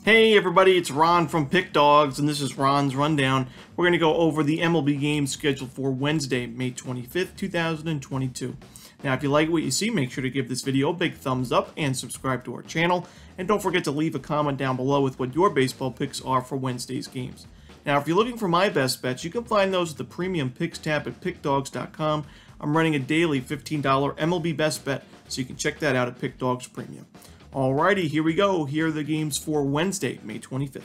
Hey everybody, it's Ron from Pick Dawgz, and this is Ron's Rundown. We're going to go over the MLB games scheduled for Wednesday, May 25th, 2022. Now, if you like what you see, make sure to give this video a big thumbs up and subscribe to our channel. And don't forget to leave a comment down below with what your baseball picks are for Wednesday's games. Now, if you're looking for my best bets, you can find those at the Premium Picks tab at Pickdawgz.com. I'm running a daily $15 MLB best bet, so you can check that out at Pick Dawgz Premium. Alrighty, here we go. Here are the games for Wednesday, May 25th.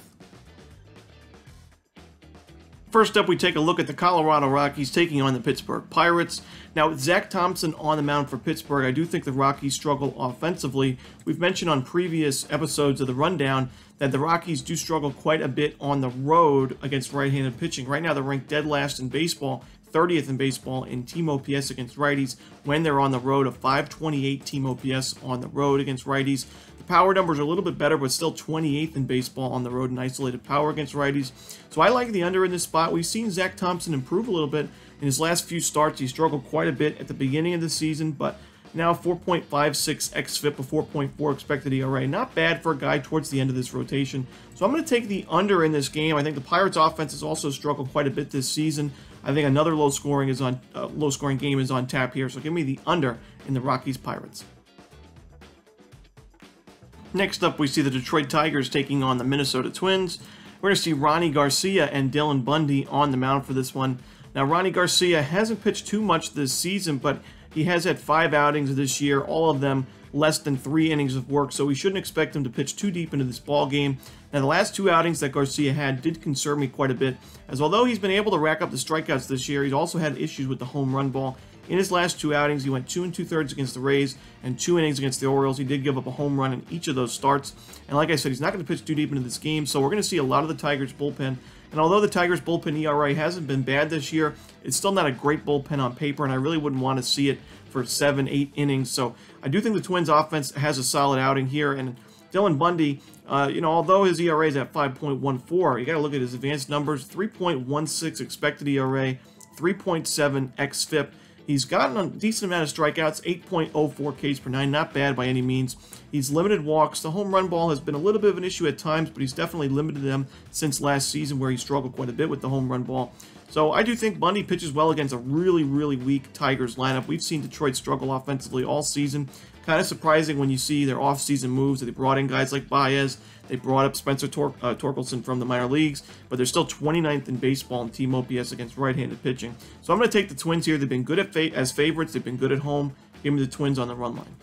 First up, we take a look at the Colorado Rockies taking on the Pittsburgh Pirates. Now, with Zach Thompson on the mound for Pittsburgh, I do think the Rockies struggle offensively. We've mentioned on previous episodes of the Rundown that the Rockies do struggle quite a bit on the road against right-handed pitching. Right now, they're ranked dead last in baseball, 30th in baseball in team OPS against righties when they're on the road, a 528 team OPS on the road against righties. The power numbers are a little bit better, but still 28th in baseball on the road in isolated power against righties. So I like the under in this spot. We've seen Zach Thompson improve a little bit in his last few starts. He struggled quite a bit at the beginning of the season, but now 4.56 xFIP, a 4.4 expected ERA. Not bad for a guy towards the end of this rotation. So I'm going to take the under in this game. I think the Pirates offense has also struggled quite a bit this season. I think another low-scoring game is on tap here. So give me the under in the Rockies Pirates. Next up, we see the Detroit Tigers taking on the Minnesota Twins. We're going to see Ronnie Garcia and Dylan Bundy on the mound for this one. Now, Ronnie Garcia hasn't pitched too much this season, but he has had 5 outings this year, all of them less than 3 innings of work, so we shouldn't expect him to pitch too deep into this ball game. Now, the last 2 outings that Garcia had did concern me quite a bit, as although he's been able to rack up the strikeouts this year, he's also had issues with the home run ball. In his last 2 outings, he went 2 2/3 against the Rays and 2 innings against the Orioles. He did give up a home run in each of those starts. And like I said, he's not going to pitch too deep into this game, so we're going to see a lot of the Tigers' bullpen. And although the Tigers' bullpen ERA hasn't been bad this year, it's still not a great bullpen on paper, and I really wouldn't want to see it for 7, 8 innings. So I do think the Twins' offense has a solid outing here. And Dylan Bundy, although his ERA is at 5.14, you got to look at his advanced numbers: 3.16 expected ERA, 3.7 xFIP. He's gotten a decent amount of strikeouts, 8.04 Ks per 9, not bad by any means. He's limited walks. The home run ball has been a little bit of an issue at times, but he's definitely limited them since last season where he struggled quite a bit with the home run ball. So I do think Bundy pitches well against a really, really weak Tigers lineup. We've seen Detroit struggle offensively all season. Kind of surprising when you see their offseason moves that they brought in guys like Baez. They brought up Spencer Torkelson from the minor leagues, but they're still 29th in baseball in team OPS against right-handed pitching. So I'm going to take the Twins here. They've been good as favorites. They've been good at home. Give me the Twins on the run line.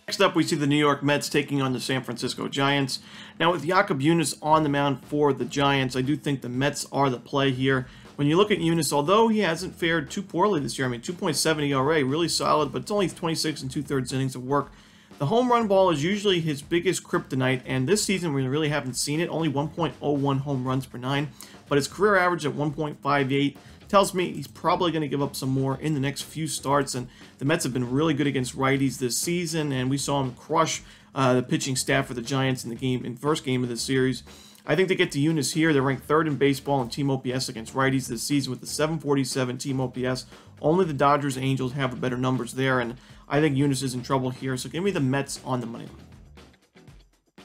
Next up, we see the New York Mets taking on the San Francisco Giants. Now, with Jakob Junis on the mound for the Giants, I do think the Mets are the play here. When you look at Junis, although he hasn't fared too poorly this year, 2.7 ERA, really solid, but it's only 26 2/3 innings of work. The home run ball is usually his biggest kryptonite, and this season we really haven't seen it. Only 1.01 home runs per 9, but his career average at 1.58 tells me he's probably going to give up some more in the next few starts. And the Mets have been really good against righties this season, and we saw him crush the pitching staff for the Giants in the first game of the series. I think they get to Junis here. They're ranked 3rd in baseball in team OPS against righties this season with a 747 team OPS. Only the Dodgers and Angels have better numbers there, and I think Junis is in trouble here. So give me the Mets on the money line.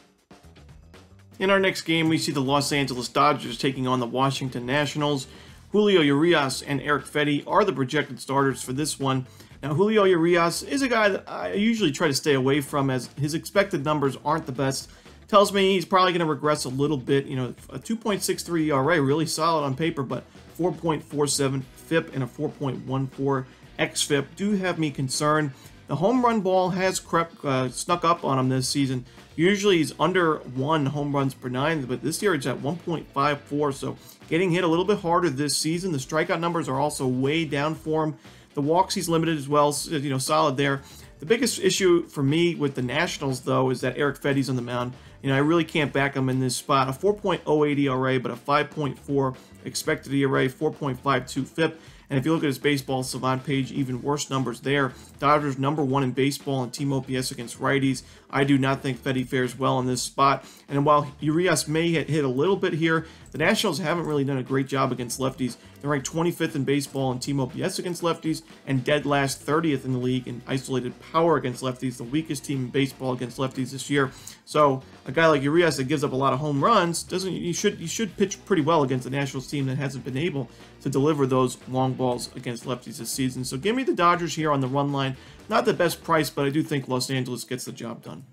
In our next game, we see the Los Angeles Dodgers taking on the Washington Nationals. Julio Urias and Erick Fedde are the projected starters for this one. Now, Julio Urias is a guy that I usually try to stay away from as his expected numbers aren't the best. Tells me he's probably going to regress a little bit. A 2.63 ERA, really solid on paper, but 4.47 FIP and a 4.14 xFIP do have me concerned. The home run ball has snuck up on him this season. Usually he's under 1 home runs per 9, but this year it's at 1.54, so getting hit a little bit harder this season. The strikeout numbers are also way down for him. The walks he's limited as well, solid there. The biggest issue for me with the Nationals, though, is that Erick Fedde's on the mound. I really can't back him in this spot. A 4.08 ERA, but a 5.4 expected ERA, 4.52 FIP. And if you look at his baseball savant page, even worse numbers there. Dodgers #1 in baseball in team OPS against righties. I do not think Fedde fares well in this spot. And while Urias may hit a little bit here, the Nationals haven't really done a great job against lefties. They're ranked 25th in baseball in team OPS against lefties and dead last 30th in the league in isolated power against lefties, the weakest team in baseball against lefties this year. So a guy like Urias that gives up a lot of home runs, he should pitch pretty well against the Nationals team that hasn't been able to deliver those long balls against lefties this season. So give me the Dodgers here on the run line. Not the best price, but I do think Los Angeles gets the job done.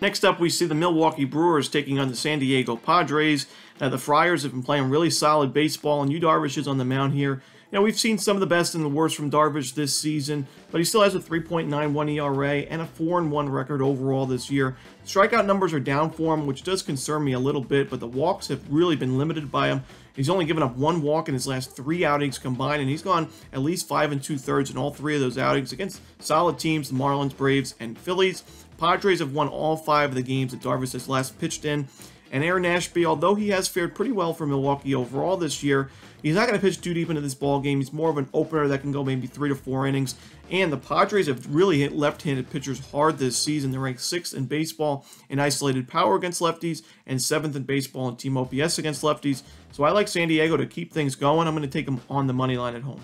Next up, we see the Milwaukee Brewers taking on the San Diego Padres. Now, the Friars have been playing really solid baseball, and Yu Darvish is on the mound here. You know, we've seen some of the best and the worst from Darvish this season, but he still has a 3.91 ERA and a 4-1 record overall this year. Strikeout numbers are down for him, which does concern me a little bit, but the walks have really been limited by him. He's only given up 1 walk in his last 3 outings combined, and he's gone at least 5 2/3 in all 3 of those outings against solid teams, the Marlins, Braves, and Phillies. Padres have won all 5 of the games that Darvish has last pitched in. And Aaron Ashby, although he has fared pretty well for Milwaukee overall this year, he's not going to pitch too deep into this ball game. He's more of an opener that can go maybe 3 to 4 innings. And the Padres have really hit left-handed pitchers hard this season. They're ranked 6th in baseball in isolated power against lefties and 7th in baseball in team OPS against lefties. So I like San Diego to keep things going. I'm going to take them on the money line at home.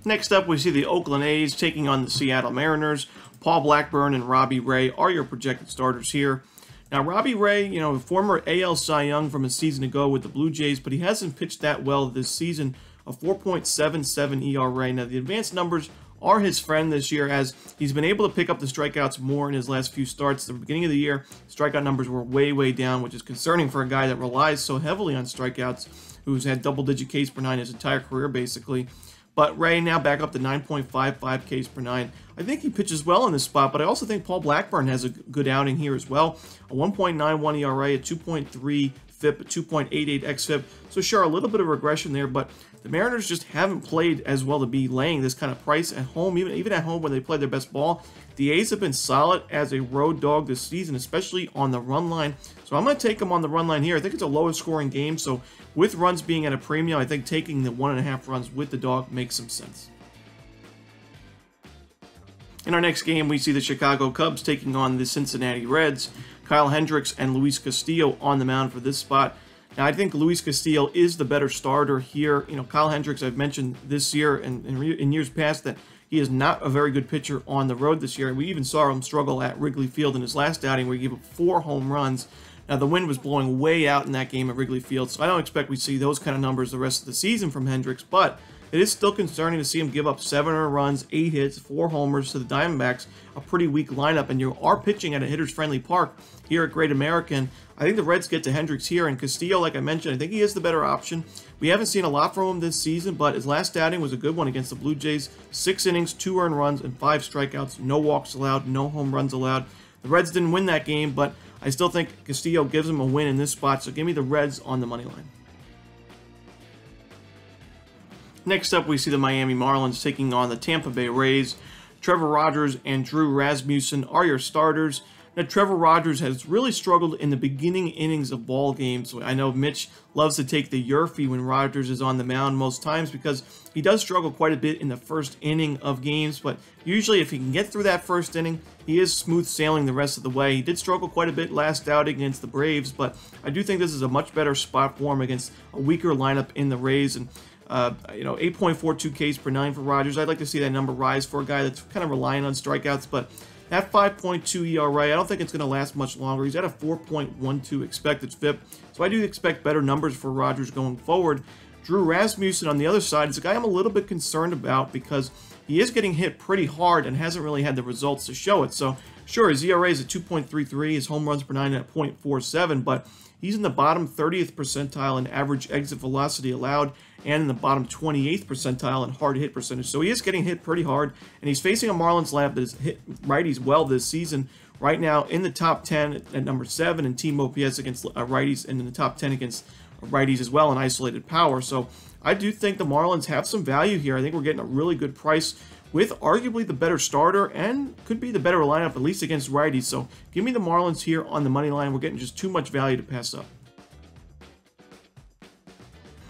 Next up, we see the Oakland A's taking on the Seattle Mariners. Paul Blackburn and Robbie Ray are your projected starters here. Now, Robbie Ray, you know, former AL Cy Young from a season ago with the Blue Jays, but he hasn't pitched that well this season, a 4.77 ERA. Now, the advanced numbers are his friend this year as he's been able to pick up the strikeouts more in his last few starts. At the beginning of the year, strikeout numbers were way down, which is concerning for a guy that relies so heavily on strikeouts, who's had double-digit Ks per nine his entire career, basically. But Ray now back up to 9.55 Ks per nine. I think he pitches well in this spot, but I also think Paul Blackburn has a good outing here as well. A 1.91 ERA, a 2.3 FIP, a 2.88 xFIP. So sure, a little bit of regression there, but the Mariners just haven't played as well to be laying this kind of price at home, even at home when they play their best ball. The A's have been solid as a road dog this season, especially on the run line. So I'm going to take them on the run line here. I think it's a lowest scoring game, so with runs being at a premium, I think taking the 1.5 runs with the dog makes some sense. In our next game, we see the Chicago Cubs taking on the Cincinnati Reds. Kyle Hendricks and Luis Castillo on the mound for this spot. Now, I think Luis Castillo is the better starter here. You know, Kyle Hendricks, I've mentioned this year and in years past that he is not a very good pitcher on the road this year. We even saw him struggle at Wrigley Field in his last outing where he gave up 4 home runs. Now, the wind was blowing way out in that game at Wrigley Field, so I don't expect we see those kind of numbers the rest of the season from Hendricks, but it is still concerning to see him give up 7 earned runs, 8 hits, 4 homers to the Diamondbacks, a pretty weak lineup, and you are pitching at a hitters-friendly park here at Great American. I think the Reds get to Hendricks here, and Castillo, like I mentioned, I think he is the better option. We haven't seen a lot from him this season, but his last outing was a good one against the Blue Jays. 6 innings, 2 earned runs, and 5 strikeouts, no walks allowed, no home runs allowed. The Reds didn't win that game, but I still think Castillo gives him a win in this spot, so give me the Reds on the money line. Next up, we see the Miami Marlins taking on the Tampa Bay Rays. Trevor Rogers and Drew Rasmussen are your starters. Now, Trevor Rogers has really struggled in the beginning innings of ball games. I know Mitch loves to take the Yerfie when Rogers is on the mound most times because he does struggle quite a bit in the first inning of games, but usually if he can get through that first inning, he is smooth sailing the rest of the way. He did struggle quite a bit last outing against the Braves, but I do think this is a much better spot for him against a weaker lineup in the Rays. And 8.42 Ks per 9 for Rogers. I'd like to see that number rise for a guy that's kind of relying on strikeouts, but that 5.2 ERA, I don't think it's going to last much longer. He's at a 4.12 expected FIP, so I do expect better numbers for Rogers going forward. Drew Rasmussen on the other side is a guy I'm a little bit concerned about because he is getting hit pretty hard and hasn't really had the results to show it. So sure, his ERA is at 2.33, his home runs per 9 at 0.47, but he's in the bottom 30th percentile in average exit velocity allowed and in the bottom 28th percentile in hard hit percentage. So he is getting hit pretty hard, and he's facing a Marlins lineup that has hit righties well this season. Right now in the top 10 at number 7 in team OPS against righties, and in the top 10 against righties as well in isolated power. So I do think the Marlins have some value here. I think we're getting a really good price with arguably the better starter and could be the better lineup, at least against righties. So give me the Marlins here on the money line. We're getting just too much value to pass up.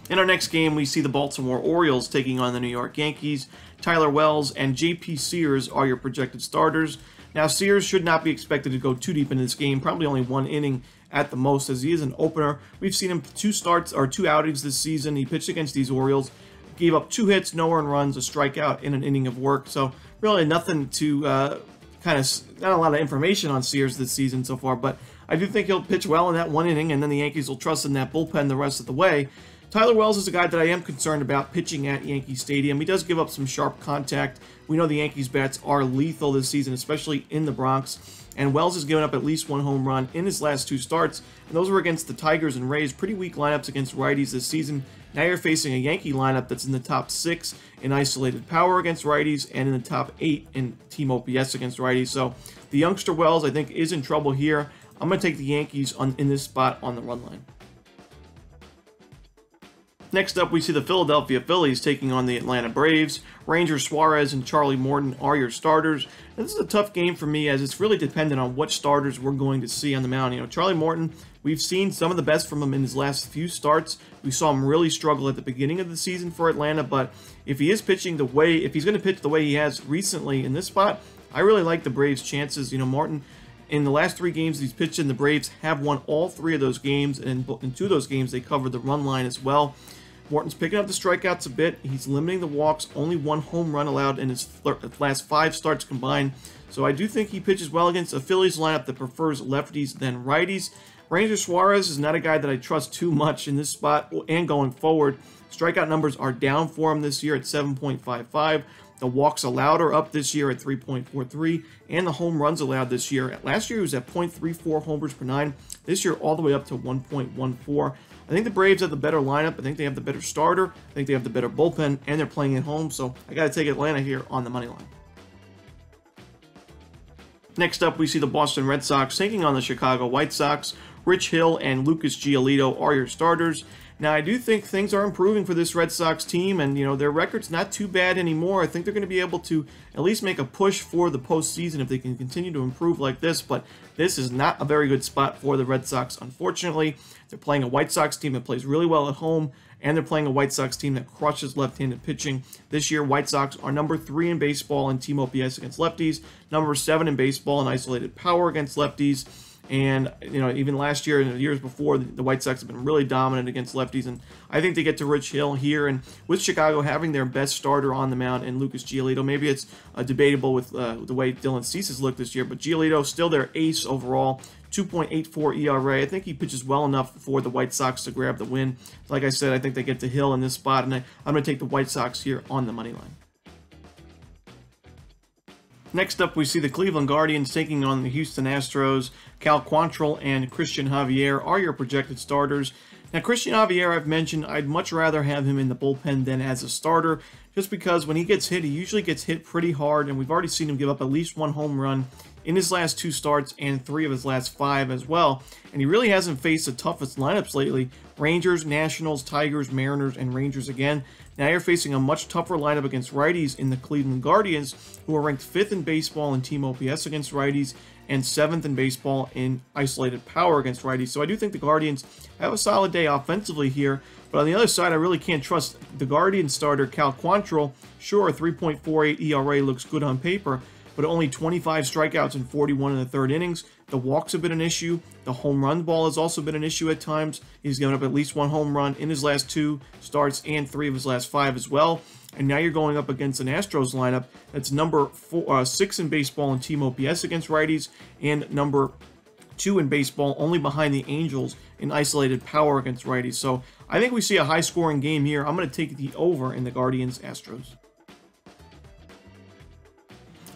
In our next game, we see the Baltimore Orioles taking on the New York Yankees. Tyler Wells, and J.P. Sears are your projected starters. Now, Sears should not be expected to go too deep into this game, probably only one inning at the most, as he is an opener. We've seen him two outings this season. He pitched against these Orioles, gave up 2 hits, no earned runs, a strikeout in an inning of work. So really nothing to not a lot of information on Sears this season so far, but I do think he'll pitch well in that one inning, and then the Yankees will trust in that bullpen the rest of the way. Tyler Wells is a guy that I am concerned about pitching at Yankee Stadium. He does give up some sharp contact. We know the Yankees' bats are lethal this season, especially in the Bronx. And Wells has given up at least 1 home run in his last 2 starts, and those were against the Tigers and Rays. Pretty weak lineups against righties this season. Now you're facing a Yankee lineup that's in the top 6 in isolated power against righties and in the top 8 in team OPS against righties. So the youngster Wells, I think, is in trouble here. I'm going to take the Yankees in this spot on the run line. Next up, we see the Philadelphia Phillies taking on the Atlanta Braves. Ranger Suarez and Charlie Morton are your starters. And this is a tough game for me, as it's really dependent on what starters we're going to see on the mound. You know, Charlie Morton, we've seen some of the best from him in his last few starts. We saw him really struggle at the beginning of the season for Atlanta, but if he is pitching if he's going to pitch the way he has recently in this spot, I really like the Braves' chances. You know, Morton, in the last 3 games he's pitched in, the Braves have won all 3 of those games, and in 2 of those games they covered the run line as well. Morton's picking up the strikeouts a bit. He's limiting the walks. Only 1 home run allowed in his last 5 starts combined. So I do think he pitches well against a Phillies lineup that prefers lefties than righties. Ranger Suarez is not a guy that I trust too much in this spot and going forward. Strikeout numbers are down for him this year at 7.55. The walks allowed are up this year at 3.43, and the home runs allowed this year. Last year he was at 0.34 homers per 9. This year all the way up to 1.14. I think the Braves have the better lineup. I think they have the better starter. I think they have the better bullpen, and they're playing at home, so I got to take Atlanta here on the money line. Next up, we see the Boston Red Sox taking on the Chicago White Sox. Rich Hill and Lucas Giolito are your starters. Now, I do think things are improving for this Red Sox team, and, you know, their record's not too bad anymore. I think they're going to be able to at least make a push for the postseason if they can continue to improve like this, but this is not a very good spot for the Red Sox, unfortunately. They're playing a White Sox team that plays really well at home, and they're playing a White Sox team that crushes left-handed pitching. This year, White Sox are number 3 in baseball in team OPS against lefties, number 7 in baseball in isolated power against lefties. And, you know, even last year and the years before, the White Sox have been really dominant against lefties. And I think they get to Rich Hill here. And with Chicago having their best starter on the mound in Lucas Giolito, maybe it's debatable with the way Dylan Cease has looked this year. But Giolito, still their ace overall, 2.84 ERA. I think he pitches well enough for the White Sox to grab the win. Like I said, I think they get to Hill in this spot. And I'm going to take the White Sox here on the money line. Next up, we see the Cleveland Guardians taking on the Houston Astros. Cal Quantrill and Christian Javier are your projected starters. Now, Christian Javier, I've mentioned, I'd much rather have him in the bullpen than as a starter, just because when he gets hit, he usually gets hit pretty hard, and we've already seen him give up at least 1 home run in his last 2 starts and 3 of his last 5 as well. And he really hasn't faced the toughest lineups lately. Rangers, Nationals, Tigers, Mariners, and Rangers again. Now you're facing a much tougher lineup against righties in the Cleveland Guardians, who are ranked 5th in baseball in team OPS against righties and 7th in baseball in isolated power against righties. So I do think the Guardians have a solid day offensively here. But on the other side, I really can't trust the Guardian starter, Cal Quantrill. Sure, 3.48 ERA looks good on paper, but only 25 strikeouts and 41 in the 3rd innings. The walks have been an issue. The home run ball has also been an issue at times. He's given up at least 1 home run in his last 2 starts and 3 of his last 5 as well. And now you're going up against an Astros lineup that's number 6 in baseball in team OPS against righties and number 2 in baseball, only behind the Angels in isolated power against righties. So I think we see a high-scoring game here. I'm going to take the over in the Guardians-Astros.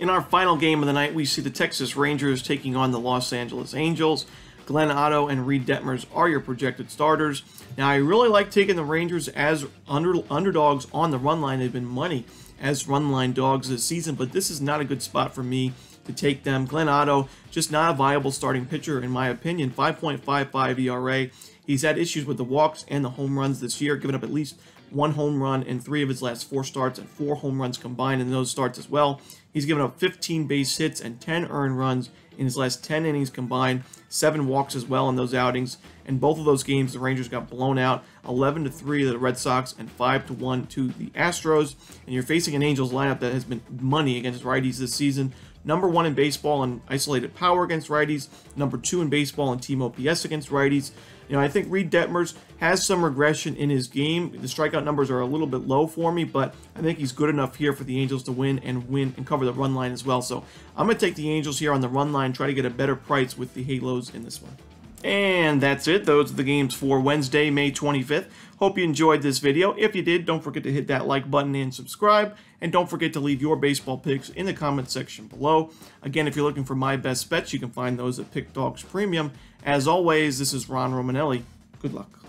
In our final game of the night, we see the Texas Rangers taking on the Los Angeles Angels. Glenn Otto and Reed Detmers are your projected starters. Now, I really like taking the Rangers as underdogs on the run line. They've been money as run line dogs this season, but this is not a good spot for me to take them. Glenn Otto, just not a viable starting pitcher in my opinion. 5.55 ERA. He's had issues with the walks and the home runs this year, giving up at least 1 home run in 3 of his last 4 starts and 4 home runs combined in those starts as well. He's given up 15 base hits and 10 earned runs in his last 10 innings combined, 7 walks as well in those outings. In both of those games, the Rangers got blown out 11-3 to the Red Sox and 5-1 to the Astros. And you're facing an Angels lineup that has been money against righties this season. Number 1 in baseball in isolated power against righties. Number 2 in baseball in team OPS against righties. You know, I think Reed Detmers has some regression in his game. The strikeout numbers are a little bit low for me, but I think he's good enough here for the Angels to win and cover the run line as well. So I'm going to take the Angels here on the run line, try to get a better price with the Halos in this one. And that's it. Those are the games for Wednesday, May 25th. Hope you enjoyed this video. If you did, don't forget to hit that like button and subscribe. And don't forget to leave your baseball picks in the comment section below. Again, if you're looking for my best bets, you can find those at Pick Dawgz Premium. As always, this is Ron Romanelli. Good luck.